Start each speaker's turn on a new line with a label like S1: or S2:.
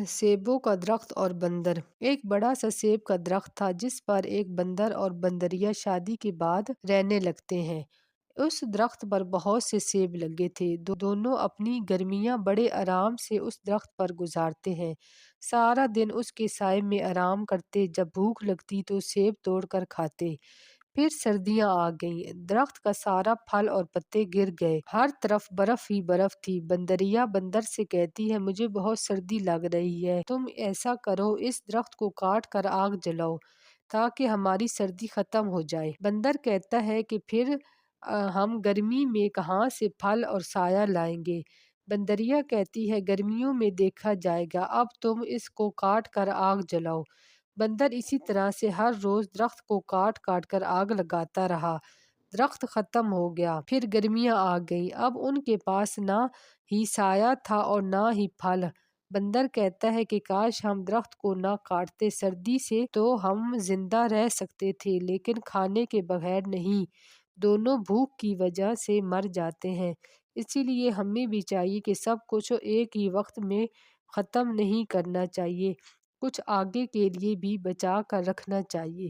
S1: سیبوں کا درخت اور بندر۔ ایک بڑا سا سیب کا درخت تھا جس پر ایک بندر اور بندریا شادی کے بعد رہنے لگتے ہیں۔ اس درخت پر بہت سے سیب لگے تھے۔ دونوں اپنی گرمیاں بڑے آرام سے اس درخت پر گزارتے ہیں۔ سارا دن اس کے سائے میں آرام کرتے، جب بھوک لگتی تو سیب توڑ کر کھاتے۔ پھر سردیاں آ گئیں، درخت کا سارا پھل اور پتے گر گئے، ہر طرف برف ہی برف تھی۔ بندریا بندر سے کہتی ہے، مجھے بہت سردی لگ رہی ہے، تم ایسا کرو، اس درخت کو کاٹ کر آگ جلاؤ تاکہ ہماری سردی ختم ہو جائے۔ بندر کہتا ہے کہ پھر ہم گرمی میں کہاں سے پھل اور سایہ لائیں گے؟ بندریا کہتی ہے، گرمیوں میں دیکھا جائے گا، اب تم اس کو کاٹ کر آگ جلاؤ۔ بندر اسی طرح سے ہر روز درخت کو کاٹ کاٹ کر آگ لگاتا رہا۔ درخت ختم ہو گیا، پھر گرمیاں آ گئیں، اب ان کے پاس نہ ہی سایہ تھا اور نہ ہی پھل۔ بندر کہتا ہے کہ کاش ہم درخت کو نہ کاٹتے، سردی سے تو ہم زندہ رہ سکتے تھے لیکن کھانے کے بغیر نہیں، دونوں بھوک کی وجہ سے مر جاتے ہیں۔ اسی لیے ہمیں بھی چاہیے کہ سب کچھ ایک ہی وقت میں ختم نہیں کرنا چاہیے، کچھ آگے کے لیے بھی بچا کر رکھنا چاہیے۔